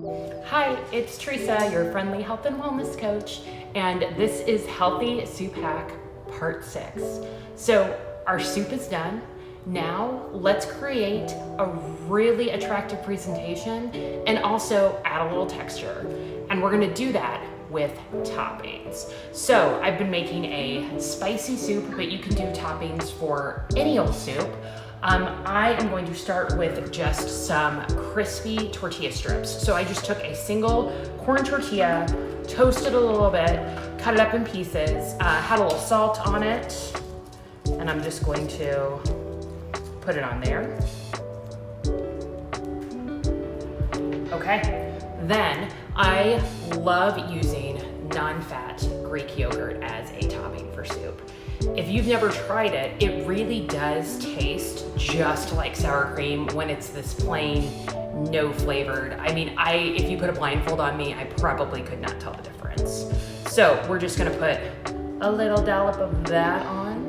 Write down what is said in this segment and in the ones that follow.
Hi, it's Teresa, your friendly health and wellness coach, and this is Healthy Soup Hack Part 6. So our soup is done. Now let's create a really attractive presentation and also add a little texture. And we're gonna do that with toppings. So I've been making a spicy soup, but you can do toppings for any old soup. I am going to start with just some crispy tortilla strips. So I just took a single corn tortilla, toasted a little bit, cut it up in pieces, had a little salt on it, and I'm just going to put it on there. Okay, then I love using non-fat Greek yogurt as a topping for soup. If you've never tried it, it really does taste just like sour cream when it's this plain, no flavored. I mean, if you put a blindfold on me, I probably could not tell the difference. So we're just gonna put a little dollop of that on.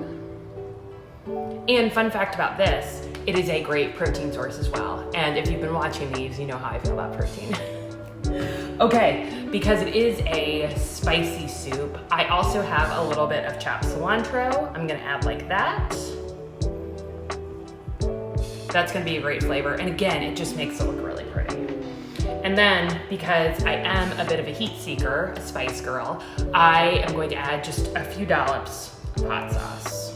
And fun fact about this, it is a great protein source as well. And if you've been watching these, you know how I feel about protein. Okay, because it is a spicy soup, I also have a little bit of chopped cilantro. I'm gonna add like that. That's gonna be a great flavor. And again, it just makes it look really pretty. And then, because I am a bit of a heat seeker, a spice girl, I am going to add just a few dollops of hot sauce.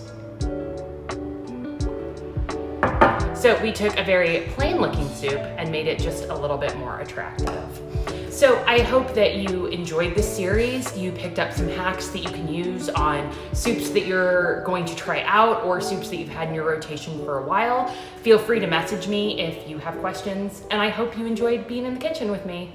So we took a very plain looking soup and made it just a little bit more attractive. So I hope that you enjoyed this series. You picked up some hacks that you can use on soups that you're going to try out or soups that you've had in your rotation for a while. Feel free to message me if you have questions, and I hope you enjoyed being in the kitchen with me.